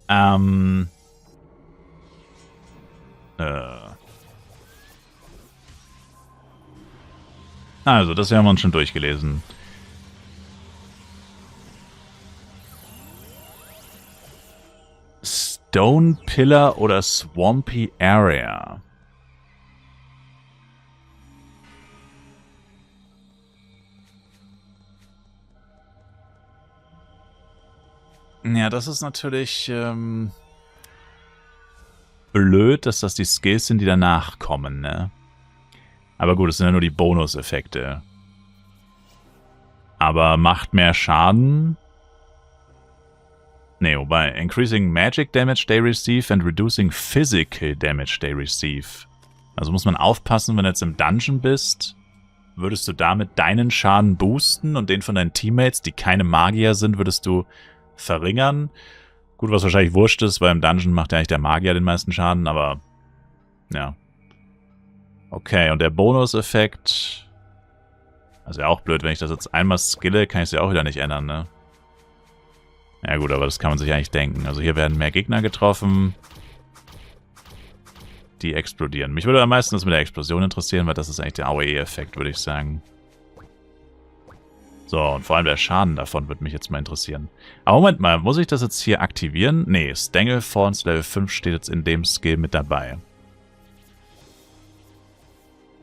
Ähm. Also, das haben wir uns schon durchgelesen. Stone Pillar oder Swampy Area? Ja, das ist natürlich blöd, dass das die Skills sind, die danach kommen, ne? Aber gut, es sind ja nur die Bonuseffekte. Aber macht mehr Schaden. Ne, wobei, increasing magic damage they receive and reducing physical damage they receive. Also muss man aufpassen, wenn du jetzt im Dungeon bist, würdest du damit deinen Schaden boosten und den von deinen Teammates, die keine Magier sind, würdest du verringern. Gut, was wahrscheinlich wurscht ist, weil im Dungeon macht ja eigentlich der Magier den meisten Schaden, aber ja. Okay, und der Bonuseffekt, also ja auch blöd, wenn ich das jetzt einmal skille, kann ich es ja auch wieder nicht ändern, ne? Ja gut, aber das kann man sich eigentlich denken. Also hier werden mehr Gegner getroffen, die explodieren. Mich würde am meisten das mit der Explosion interessieren, weil das ist eigentlich der AOE-Effekt, würde ich sagen. So, und vor allem der Schaden davon würde mich jetzt mal interessieren. Aber Moment mal, muss ich das jetzt hier aktivieren? Nee, Stangle-Thorns Level 5 steht jetzt in dem Skill mit dabei.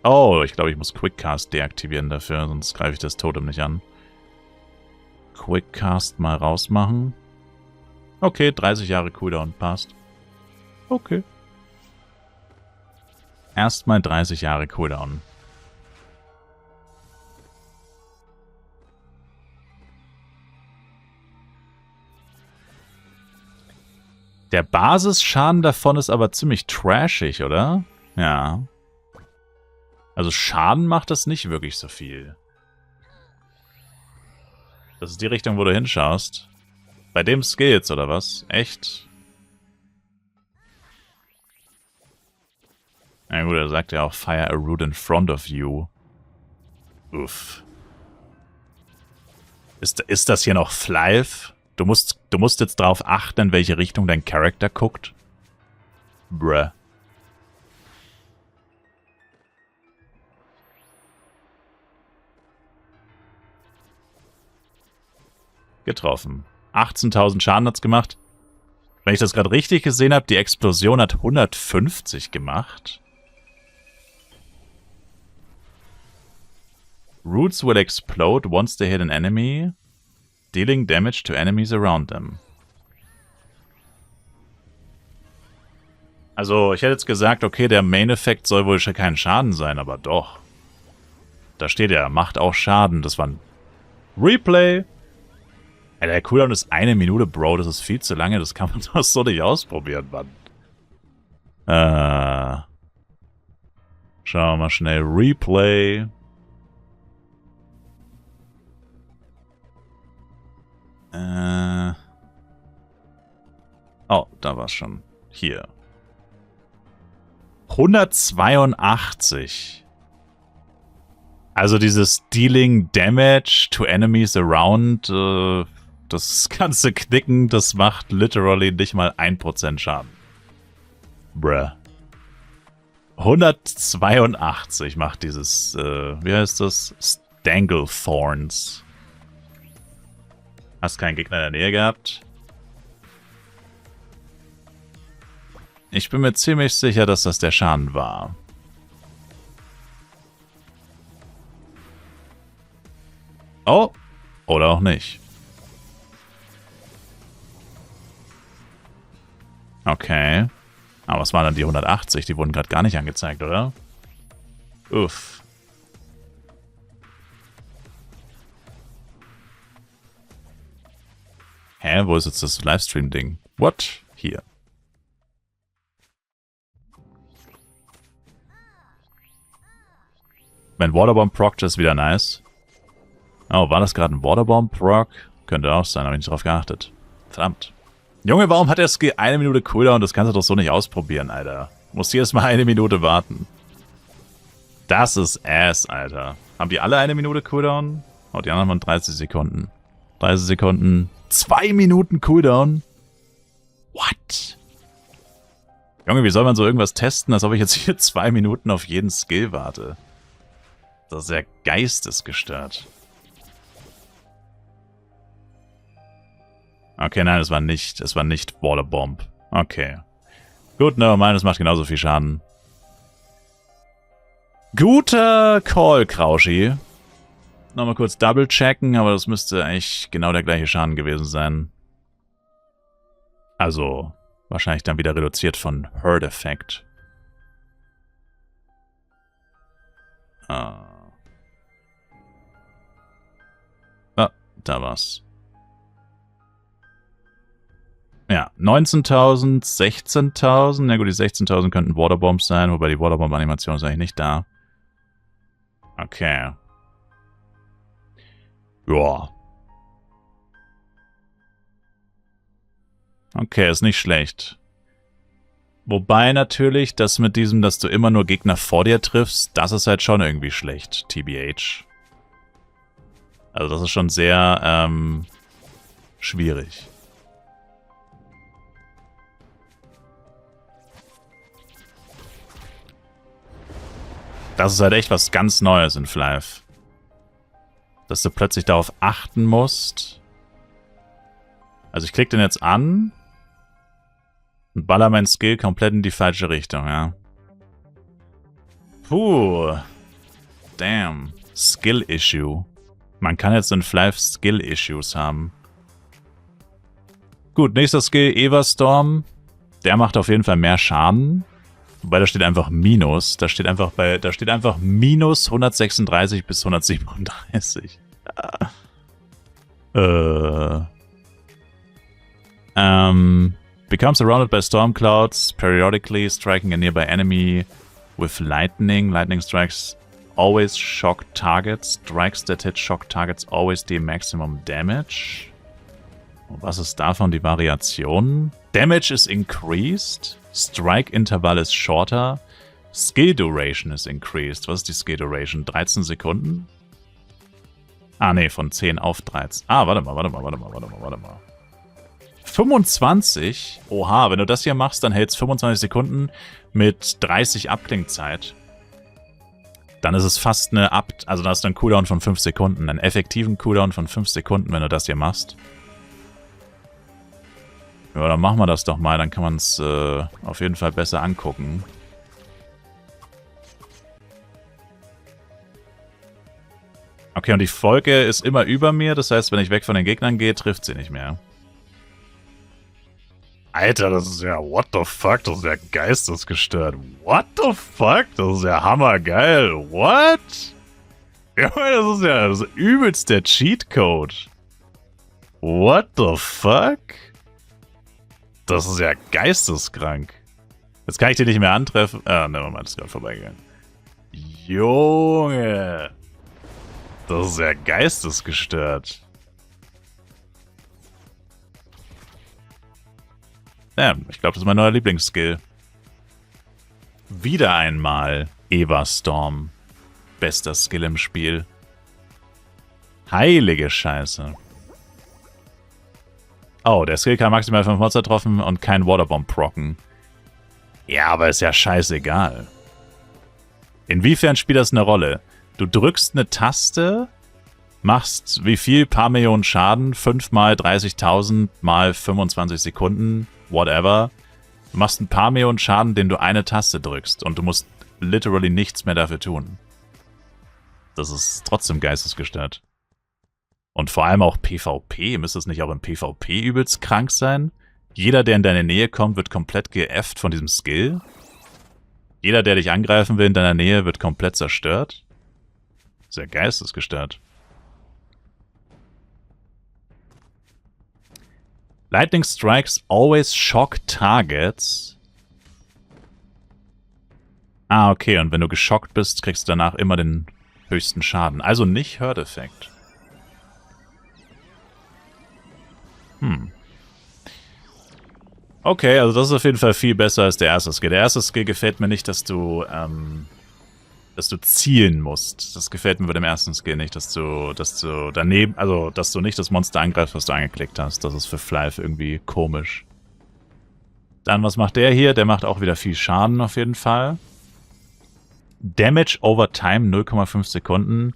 Oh, ich glaube, ich muss Quickcast deaktivieren dafür, sonst greife ich das Totem nicht an. Quickcast mal rausmachen. Okay, 30 Jahre Cooldown, passt. Okay. Erstmal 30 Jahre Cooldown. Der Basisschaden davon ist aber ziemlich trashig, oder? Ja. Also Schaden macht das nicht wirklich so viel. Das ist die Richtung, wo du hinschaust. Bei dem Skill jetzt, oder was? Echt? Na gut, er sagt ja auch Fire a root in front of you. Uff. Ist das hier noch Flive? Du musst jetzt darauf achten, in welche Richtung dein Charakter guckt. Bruh. Getroffen. 18.000 Schaden hat's gemacht. Wenn ich das gerade richtig gesehen habe, die Explosion hat 150 gemacht. Roots will explode once they hit an enemy, dealing damage to enemies around them. Also, ich hätte jetzt gesagt, okay, der Main-Effekt soll wohl schon kein Schaden sein, aber doch. Da steht ja, macht auch Schaden. Das war ein Replay. Ja, der Cooldown ist 1 Minute, Bro. Das ist viel zu lange. Das kann man doch so nicht ausprobieren, Mann. Schauen wir mal schnell. Replay. Oh, da war's schon. Hier. 182. Also dieses Dealing Damage to Enemies Around, das ganze Knicken, das macht literally nicht mal 1% Schaden. Bruh. 182 macht dieses, wie heißt das? Stangle-Thorns. Hast keinen Gegner in der Nähe gehabt? Ich bin mir ziemlich sicher, dass das der Schaden war. Oh, oder auch nicht. Okay. Aber was waren dann die 180? Die wurden gerade gar nicht angezeigt, oder? Uff. Hä, wo ist jetzt das Livestream-Ding? What? Hier. Wenn Waterbomb prockt, ist wieder nice. Oh, war das gerade ein Waterbomb-Proc? Könnte auch sein, habe ich nicht drauf geachtet. Verdammt. Junge, warum hat der Skill 1 Minute Cooldown? Das kannst du doch so nicht ausprobieren, Alter. Du musst jedes Mal 1 Minute warten. Das ist Ass, Alter. Haben die alle 1 Minute Cooldown? Oh, die anderen waren 30 Sekunden. 30 Sekunden. 2 Minuten Cooldown? What? Junge, wie soll man so irgendwas testen, als ob ich jetzt hier 2 Minuten auf jeden Skill warte? Das ist ja geistesgestört. Okay, nein, es war nicht Waterbomb. Okay. Gut, nevermind, es macht genauso viel Schaden. Guter Call, Krauschi. Nochmal kurz double checken, aber das müsste eigentlich genau der gleiche Schaden gewesen sein. Also, wahrscheinlich dann wieder reduziert von Hurt-Effekt. Ah, da war's. Ja, 19.000, 16.000. Na gut, die 16.000 könnten Waterbombs sein, wobei die Waterbomb-Animation ist eigentlich nicht da. Okay. Ja. Okay, ist nicht schlecht. Wobei natürlich, das mit diesem, dass du immer nur Gegner vor dir triffst, das ist halt schon irgendwie schlecht, TBH. Also das ist schon sehr, schwierig. Das ist halt echt was ganz Neues in Flive. Dass du plötzlich darauf achten musst. Also ich klicke den jetzt an und baller mein Skill komplett in die falsche Richtung, ja. Puh. Damn. Skill-Issue. Man kann jetzt in Flive Skill-Issues haben. Gut, nächster Skill, Everstorm. Der macht auf jeden Fall mehr Schaden. Wobei da steht einfach Minus. Da steht einfach minus 136 bis 137. Becomes surrounded by storm clouds, periodically striking a nearby enemy with lightning. Lightning strikes always shock targets. Strikes that hit shock targets always deal maximum damage. Und was ist davon die Variation? Damage is increased. Strike Interval is shorter. Skill Duration is increased. Was ist die Skill Duration? 13 Sekunden? Ah, nee, von 10 auf 13. Ah, warte mal. 25? Oha, wenn du das hier machst, dann hält es 25 Sekunden mit 30 Abklingzeit. Dann ist es fast eine also da hast du einen Cooldown von 5 Sekunden. Einen effektiven Cooldown von 5 Sekunden, wenn du das hier machst. Ja, dann machen wir das doch mal, dann kann man es auf jeden Fall besser angucken. Okay, und die Folge ist immer über mir, das heißt, wenn ich weg von den Gegnern gehe, trifft sie nicht mehr. Alter, das ist ja, what the fuck, das ist ja geistesgestört. What the fuck, das ist ja hammergeil. What? Ja, das ist ja das übelst der Cheatcode. What the fuck? Das ist ja geisteskrank. Jetzt kann ich den nicht mehr antreffen. Ah, nevermind, ist gerade vorbeigegangen. Junge. Das ist ja geistesgestört. Ja, ich glaube, das ist mein neuer Lieblingsskill. Wieder einmal Everstorm. Bester Skill im Spiel. Heilige Scheiße. Oh, der Skill kann maximal 5 Monster treffen und kein Waterbomb procken. Ja, aber ist ja scheißegal. Inwiefern spielt das eine Rolle? Du drückst eine Taste, machst wie viel? Paar Millionen Schaden, 5 mal 30.000 mal 25 Sekunden, whatever. Du machst ein paar Millionen Schaden, den du eine Taste drückst und du musst literally nichts mehr dafür tun. Das ist trotzdem geistesgestört. Und vor allem auch PvP. Müsste es nicht auch im PvP übelst krank sein? Jeder, der in deine Nähe kommt, wird komplett geäfft von diesem Skill. Jeder, der dich angreifen will in deiner Nähe, wird komplett zerstört. Sehr geistesgestört. Lightning Strikes always shock targets. Ah, okay. Und wenn du geschockt bist, kriegst du danach immer den höchsten Schaden. Also nicht Hurt-Effekt. Okay, also das ist auf jeden Fall viel besser als der erste Skill. Der erste Skill gefällt mir nicht, dass du zielen musst. Das gefällt mir bei dem ersten Skill nicht, dass du daneben, also dass du nicht das Monster angreifst, was du angeklickt hast. Das ist für Flive irgendwie komisch. Dann, was macht der hier? Der macht auch wieder viel Schaden auf jeden Fall. Damage over time, 0,5 Sekunden.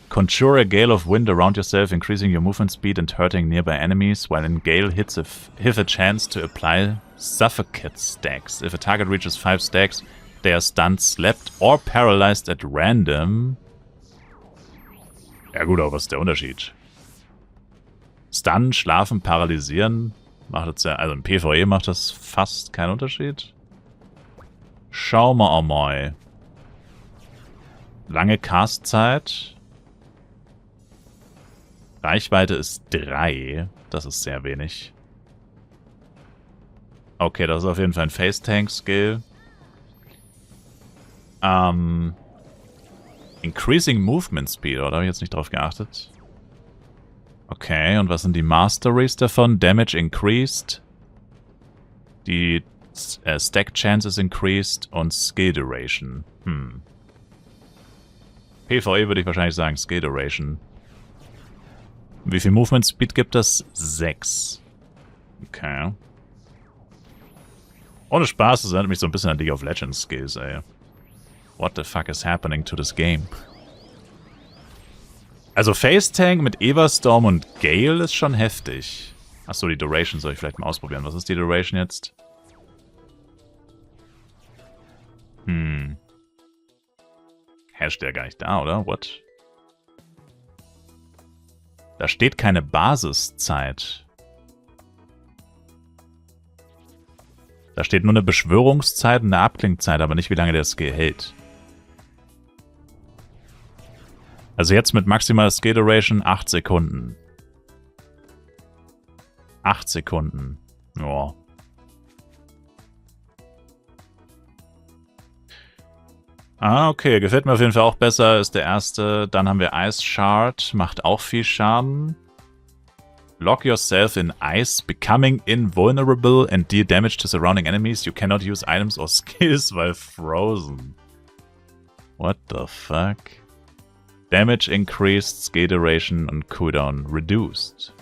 Conjure a gale of wind around yourself, increasing your movement speed and hurting nearby enemies, while in gale hits have a chance to apply suffocate stacks. If a target reaches 5 stacks, they are stunned, slapped or paralyzed at random. Ja gut, aber was ist der Unterschied? Stunnen, schlafen, paralysieren, macht jetzt ja, also im PvE macht das fast keinen Unterschied. Schauen wir auch mal. Lange Castzeit. Reichweite ist 3. Das ist sehr wenig. Okay, das ist auf jeden Fall ein Face-Tank-Skill. Increasing Movement Speed, oder? Habe ich jetzt nicht drauf geachtet. Okay, und was sind die Masteries davon? Damage increased. Die Stack Chances increased und Skill Duration. PvE würde ich wahrscheinlich sagen Skill Duration. Wie viel Movement Speed gibt das? 6. Okay. Ohne Spaß, das erinnert mich so ein bisschen an League of Legends Skills, ey. What the fuck is happening to this game? Also Face Tank mit Everstorm und Gale ist schon heftig. Achso, die Duration soll ich vielleicht mal ausprobieren. Was ist die Duration jetzt? Herrscht der gar nicht da, oder? What? Da steht keine Basiszeit. Da steht nur eine Beschwörungszeit und eine Abklingzeit, aber nicht, wie lange der Skill hält. Also jetzt mit maximaler Skill Duration 8 Sekunden. 8 Sekunden. Ja. Ah, okay. Gefällt mir auf jeden Fall auch besser. Ist der erste. Dann haben wir Ice Shard. Macht auch viel Schaden. Lock yourself in ice, becoming invulnerable and deal damage to surrounding enemies. You cannot use items or skills while frozen. What the fuck? Damage increased, Skill Duration und Cooldown reduced.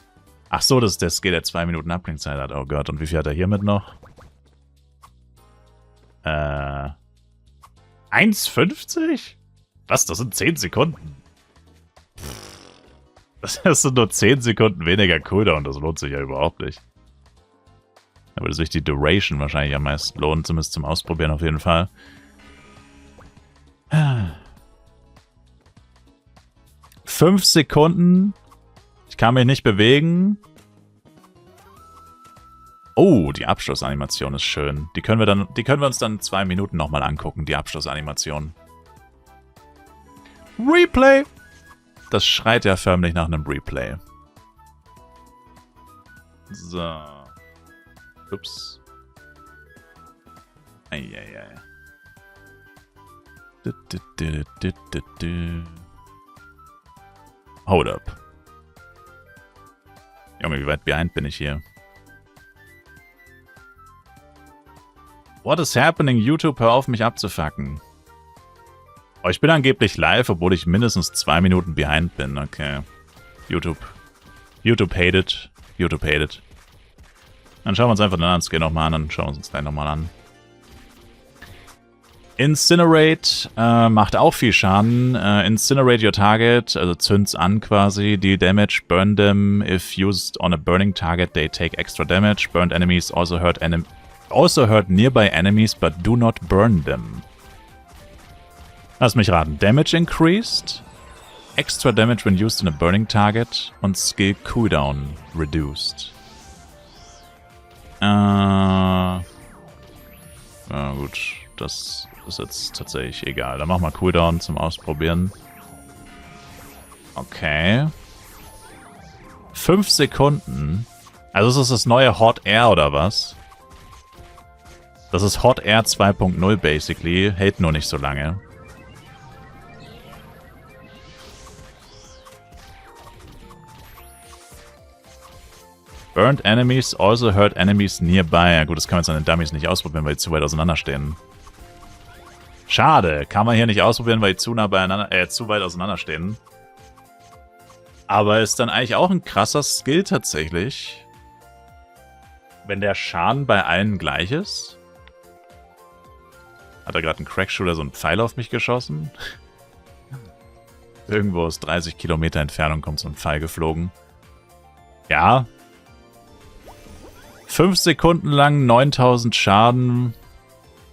Ach so, das ist der Skill, der 2 Minuten Abklingzeit hat. Oh Gott, und wie viel hat er hiermit noch? 1,50? Was? Das sind 10 Sekunden? Das sind nur 10 Sekunden weniger Cooldown. Das lohnt sich ja überhaupt nicht. Da würde sich die Duration wahrscheinlich am meisten lohnen, zumindest zum Ausprobieren auf jeden Fall. 5 Sekunden. Ich kann mich nicht bewegen. Oh, die Abschlussanimation ist schön. Die können wir uns dann in 2 Minuten nochmal angucken, die Abschlussanimation. Replay! Das schreit ja förmlich nach einem Replay. So. Ups. Eieiei. Hold up. Junge, wie weit behind bin ich hier? What is happening? YouTube, hör auf, mich abzufacken. Oh, ich bin angeblich live, obwohl ich mindestens 2 Minuten behind bin. Okay. YouTube. YouTube hated. YouTube hated. Dann schauen wir uns einfach den anderen Skill nochmal an. Dann schauen wir uns gleich nochmal an. Incinerate macht auch viel Schaden. Incinerate your target, also zünd's an quasi. Deal damage, burn them. If used on a burning target, they take extra damage. Burned enemies also hurt nearby enemies, but do not burn them. Lass mich raten. Damage increased, extra damage when used in a burning target und Skill Cooldown reduced. Na gut, das ist jetzt tatsächlich egal. Dann machen wir Cooldown zum Ausprobieren. Okay. 5 Sekunden. Also ist das das neue Hot Air oder was? Das ist Hot Air 2.0 basically. Hält nur nicht so lange. Burned enemies also hurt enemies nearby. Ja gut, das kann man jetzt an den Dummies nicht ausprobieren, weil die zu weit auseinander stehen. Schade, kann man hier nicht ausprobieren, weil die zu weit auseinander stehen. Aber ist dann eigentlich auch ein krasser Skill tatsächlich. Wenn der Schaden bei allen gleich ist? Hat er gerade einen Crackshooter so einen Pfeil auf mich geschossen? Irgendwo aus 30 Kilometer Entfernung kommt so ein Pfeil geflogen. Ja. 5 Sekunden lang 9000 Schaden.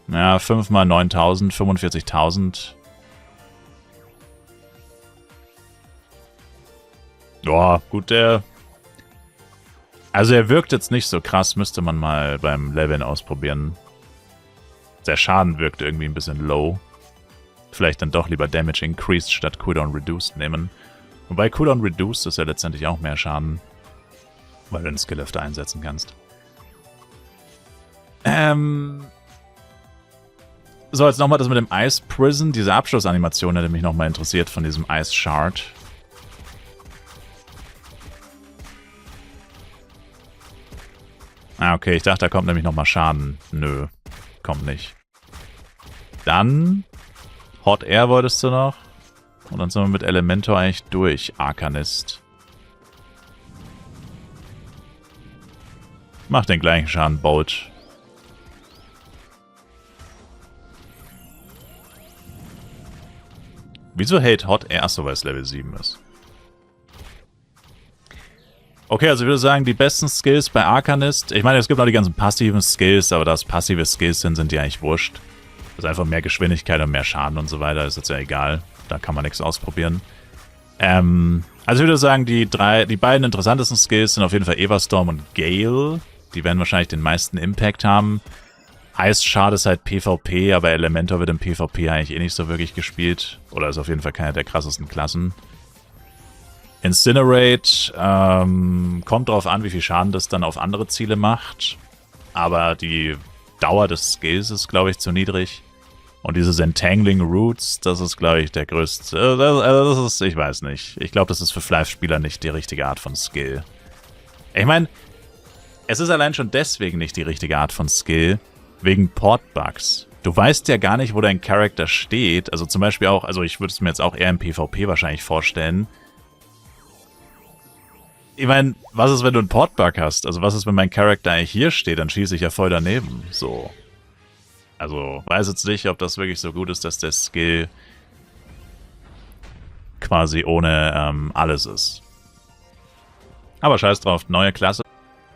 Ja, 5 mal 9000, 45.000. Boah, gut, also er wirkt jetzt nicht so krass, müsste man mal beim Leveln ausprobieren. Der Schaden wirkt irgendwie ein bisschen low. Vielleicht dann doch lieber Damage Increased statt Cooldown Reduced nehmen. Wobei Cooldown Reduced ist ja letztendlich auch mehr Schaden, weil du den Skill öfter einsetzen kannst. So, jetzt nochmal das mit dem Ice Prison. Diese Abschlussanimation hätte mich nochmal interessiert von diesem Ice Shard. Ah, okay, ich dachte, da kommt nämlich nochmal Schaden. Nö, kommt nicht. Dann Hot Air wolltest du noch. Und dann sind wir mit Elementor eigentlich durch. Arcanist. Macht den gleichen Schaden, Bolt. Wieso hält Hot Air? Achso, weil es Level 7 ist. Okay, also ich würde sagen, die besten Skills bei Arcanist. Ich meine, es gibt auch die ganzen passiven Skills, aber da es passive Skills sind die eigentlich wurscht. Das ist einfach mehr Geschwindigkeit und mehr Schaden und so weiter. Ist jetzt ja egal. Da kann man nichts ausprobieren. Also ich würde sagen, die beiden interessantesten Skills sind auf jeden Fall Everstorm und Gale. Die werden wahrscheinlich den meisten Impact haben. Ice Shard ist halt PvP, aber Elementor wird im PvP eigentlich eh nicht so wirklich gespielt. Oder ist auf jeden Fall keine der krassesten Klassen. Incinerate kommt darauf an, wie viel Schaden das dann auf andere Ziele macht. Aber die Dauer des Skills ist, glaube ich, zu niedrig. Und dieses Entangling Roots, das ist, glaube ich, der größte. Das ist, ich weiß nicht. Ich glaube, das ist für Flive-Spieler nicht die richtige Art von Skill. Ich meine, es ist allein schon deswegen nicht die richtige Art von Skill, wegen Port-Bugs. Du weißt ja gar nicht, wo dein Charakter steht. Also zum Beispiel auch, also ich würde es mir jetzt auch eher im PvP wahrscheinlich vorstellen. Ich meine, was ist, wenn du einen Port-Bug hast? Also was ist, wenn mein Charakter eigentlich hier steht? Dann schieße ich ja voll daneben. So. Also, weiß jetzt nicht, ob das wirklich so gut ist, dass der Skill quasi ohne alles ist. Aber scheiß drauf, neue Klasse.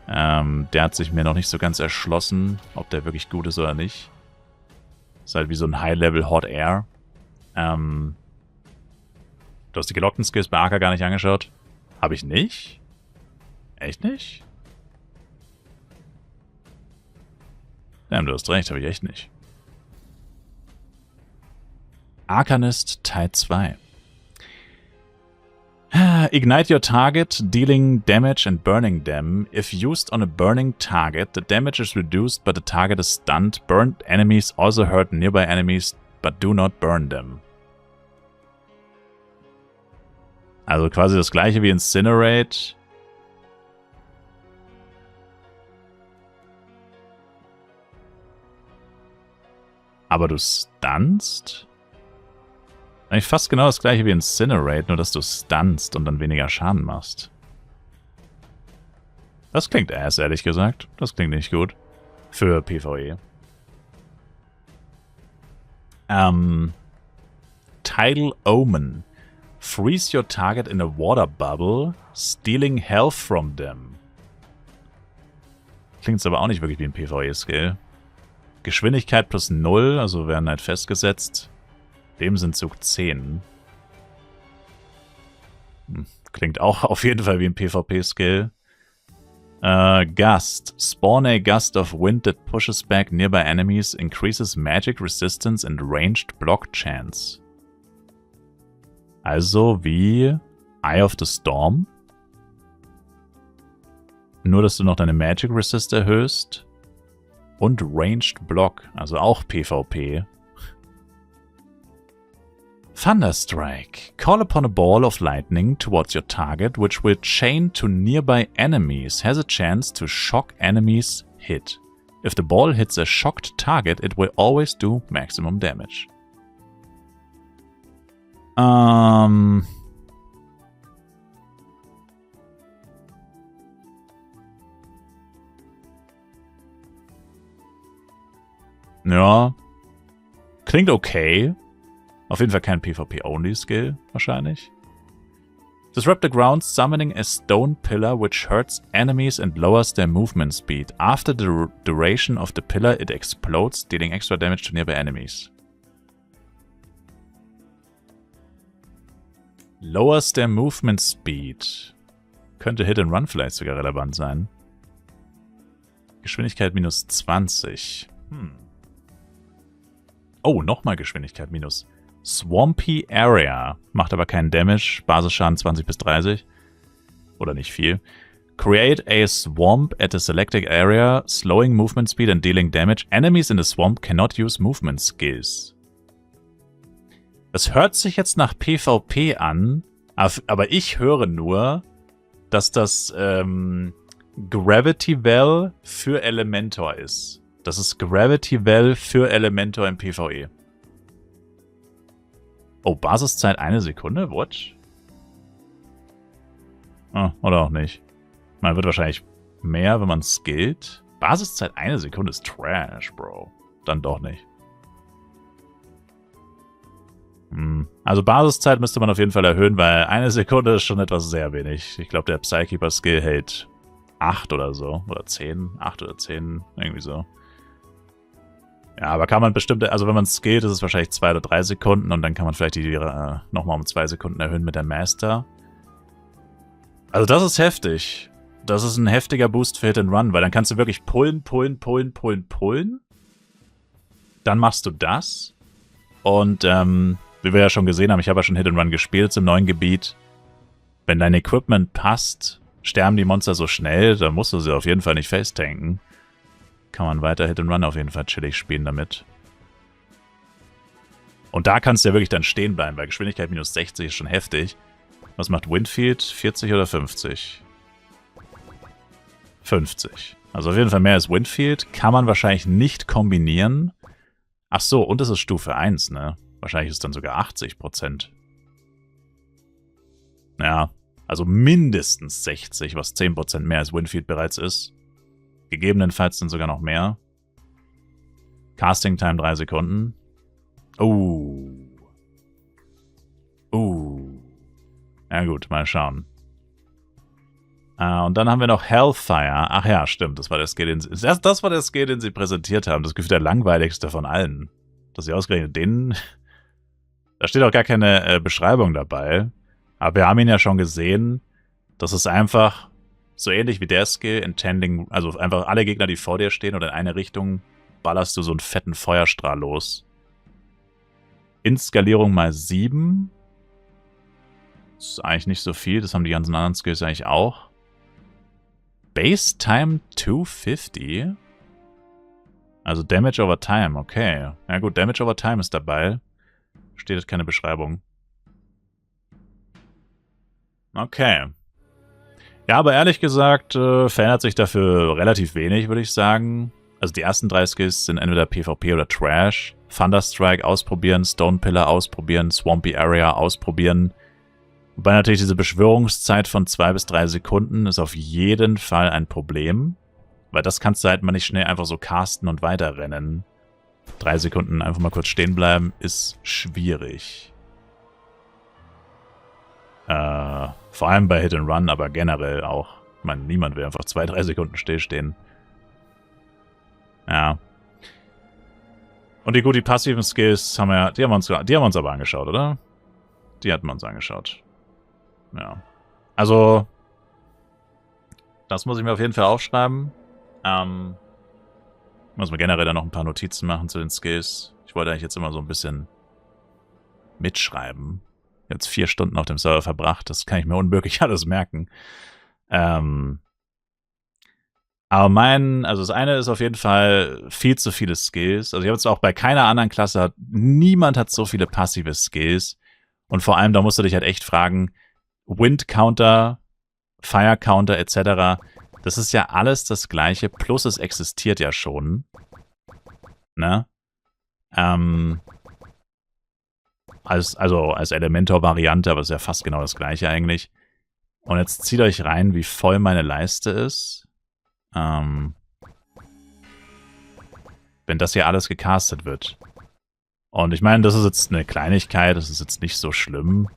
Der hat sich mir noch nicht so ganz erschlossen, ob der wirklich gut ist oder nicht. Ist halt wie so ein High-Level Hot Air. Du hast die gelockten Skills bei Arca gar nicht angeschaut. Habe ich nicht? Echt nicht? Ja, du hast recht, habe ich echt nicht. Arcanist Teil 2. Ignite your target, dealing damage and burning them. If used on a burning target, the damage is reduced, but the target is stunned. Burned enemies also hurt nearby enemies, but do not burn them. Also quasi das gleiche wie Incinerate. Aber du stunnst? Eigentlich fast genau das gleiche wie Incinerate, nur dass du stunnst und dann weniger Schaden machst. Das klingt ass, ehrlich gesagt. Das klingt nicht gut. Für PvE. Tidal Omen. Freeze your target in a water bubble, stealing health from them. Klingt aber auch nicht wirklich wie ein PvE-Skill. Geschwindigkeit plus 0, also werden halt festgesetzt. Lebensentzug 10. Klingt auch auf jeden Fall wie ein PvP-Skill. Gust. Spawn a gust of wind that pushes back nearby enemies, increases magic resistance and ranged block chance. Also wie Eye of the Storm. Nur, dass du noch deine Magic Resist erhöhst. Und Ranged Block, also auch PvP. Thunderstrike. Call upon a ball of lightning towards your target, which will chain to nearby enemies. Has a chance to shock enemies hit. If the ball hits a shocked target, it will always do maximum damage. Ja. Klingt okay. Auf jeden Fall kein PvP-Only-Skill, wahrscheinlich. Disrupt the ground, summoning a stone pillar which hurts enemies and lowers their movement speed. After the duration of the pillar, it explodes, dealing extra damage to nearby enemies. Lowers their movement speed. Könnte Hit and Run vielleicht sogar relevant sein. Geschwindigkeit minus 20. Oh, nochmal Geschwindigkeit minus. Swampy Area. Macht aber keinen Damage. Basisschaden 20 bis 30. Oder nicht viel. Create a swamp at a selected area, slowing movement speed and dealing damage. Enemies in the swamp cannot use movement skills. Das hört sich jetzt nach PvP an, aber ich höre nur, dass das Gravity Well für Elementor ist. Das ist Gravity Well für Elementor im PvE. Oh, Basiszeit 1 Sekunde? What? Ah, oder auch nicht. Man wird wahrscheinlich mehr, wenn man skillt. Basiszeit 1 Sekunde ist Trash, Bro. Dann doch nicht. Also Basiszeit müsste man auf jeden Fall erhöhen, weil 1 Sekunde ist schon etwas sehr wenig. Ich glaube, der Psykeeper-Skill hält 8 oder so. Oder 10. 8 oder 10. Irgendwie so. Ja, aber kann man bestimmt, also wenn man skillt, ist es wahrscheinlich 2 oder 3 Sekunden und dann kann man vielleicht die nochmal um 2 Sekunden erhöhen mit der Master. Also das ist heftig. Das ist ein heftiger Boost für Hit and Run, weil dann kannst du wirklich pullen. Dann machst du das. Und wie wir ja schon gesehen haben, ich habe ja schon Hit and Run gespielt im neuen Gebiet. Wenn dein Equipment passt, sterben die Monster so schnell, dann musst du sie auf jeden Fall nicht face-tanken. Kann man weiter Hit and Run auf jeden Fall chillig spielen damit. Und da kannst du ja wirklich dann stehen bleiben, weil Geschwindigkeit minus 60 ist schon heftig. Was macht Windfield? 40 oder 50? 50. Also auf jeden Fall mehr als Windfield. Kann man wahrscheinlich nicht kombinieren. Ach so, und das ist Stufe 1, ne? Wahrscheinlich ist es dann sogar 80%. Ja, also mindestens 60, was 10% mehr als Windfield bereits ist. Gegebenenfalls dann sogar noch mehr. Casting Time 3 Sekunden. Ja gut, mal schauen. Und dann haben wir noch Hellfire. Ach ja, stimmt. Das war der Skill, den sie präsentiert haben. Das Gefühl der langweiligste von allen. Dass sie ausgerechnet den... Da steht auch gar keine Beschreibung dabei. Aber wir haben ihn ja schon gesehen. Das ist einfach so ähnlich wie der Skill, Intending, also einfach alle Gegner, die vor dir stehen oder in eine Richtung, ballerst du so einen fetten Feuerstrahl los. In-Skalierung mal 7. Das ist eigentlich nicht so viel, das haben die ganzen anderen Skills eigentlich auch. Base Time 250. Also Damage over Time, okay. Ja gut, Damage over Time ist dabei. Steht jetzt keine Beschreibung. Okay. Ja, aber ehrlich gesagt verändert sich dafür relativ wenig, würde ich sagen. Also die ersten 3 Skills sind entweder PvP oder Trash. Thunderstrike ausprobieren, Stone Pillar ausprobieren, Swampy Area ausprobieren. Wobei natürlich diese Beschwörungszeit von 2 bis 3 Sekunden ist auf jeden Fall ein Problem. Weil das kannst du halt mal nicht schnell einfach so casten und weiterrennen. 3 Sekunden einfach mal kurz stehen bleiben ist schwierig. Vor allem bei Hit and Run, aber generell auch. Ich meine, niemand will einfach 2, 3 Sekunden stillstehen. Ja. Und die passiven Skills haben wir, die haben wir uns aber angeschaut, oder? Die hatten wir uns angeschaut. Ja. Also, das muss ich mir auf jeden Fall aufschreiben. Muss mir generell dann noch ein paar Notizen machen zu den Skills. Ich wollte eigentlich jetzt immer so ein bisschen mitschreiben. Jetzt 4 Stunden auf dem Server verbracht, das kann ich mir unmöglich alles merken. Aber also das eine ist auf jeden Fall viel zu viele Skills. Also ich habe jetzt auch bei keiner anderen Klasse, niemand hat so viele passive Skills. Und vor allem, da musst du dich halt echt fragen, Wind Counter, Fire Counter etc., das ist ja alles das Gleiche, plus es existiert ja schon. Ne? Als Elementor-Variante, aber es ist ja fast genau das Gleiche eigentlich. Und jetzt zieht euch rein, wie voll meine Leiste ist. wenn das hier alles gecastet wird. Und ich meine, das ist jetzt eine Kleinigkeit, das ist jetzt nicht so schlimm.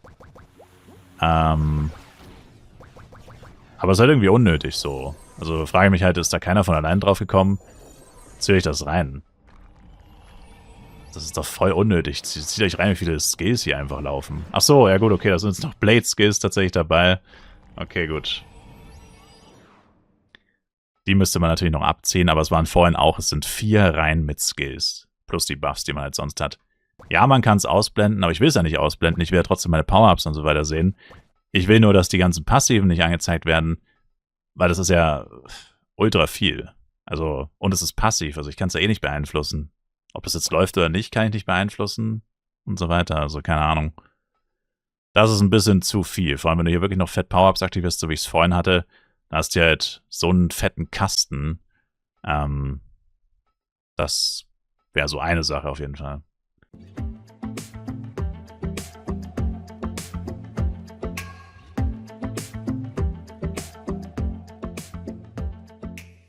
Aber es ist halt irgendwie unnötig so. Also frage ich mich halt, ist da keiner von allein drauf gekommen? Ziehe ich das rein? Das ist doch voll unnötig. Zieht euch rein, wie viele Skills hier einfach laufen. Ach so, ja gut, okay, da sind jetzt noch Blade-Skills tatsächlich dabei. Okay, gut. Die müsste man natürlich noch abziehen, aber es waren vorhin auch, es sind 4 Reihen mit Skills. Plus die Buffs, die man halt sonst hat. Ja, man kann es ausblenden, aber ich will es ja nicht ausblenden. Ich will ja trotzdem meine Power-Ups und so weiter sehen. Ich will nur, dass die ganzen Passiven nicht angezeigt werden, weil das ist ja ultra viel. Also, und es ist passiv, also ich kann es ja eh nicht beeinflussen. Ob das jetzt läuft oder nicht, kann ich nicht beeinflussen und so weiter. Also, keine Ahnung. Das ist ein bisschen zu viel. Vor allem, wenn du hier wirklich noch fett Power-Ups aktivierst, so wie ich es vorhin hatte, da hast du halt so einen fetten Kasten. Das wäre so eine Sache auf jeden Fall.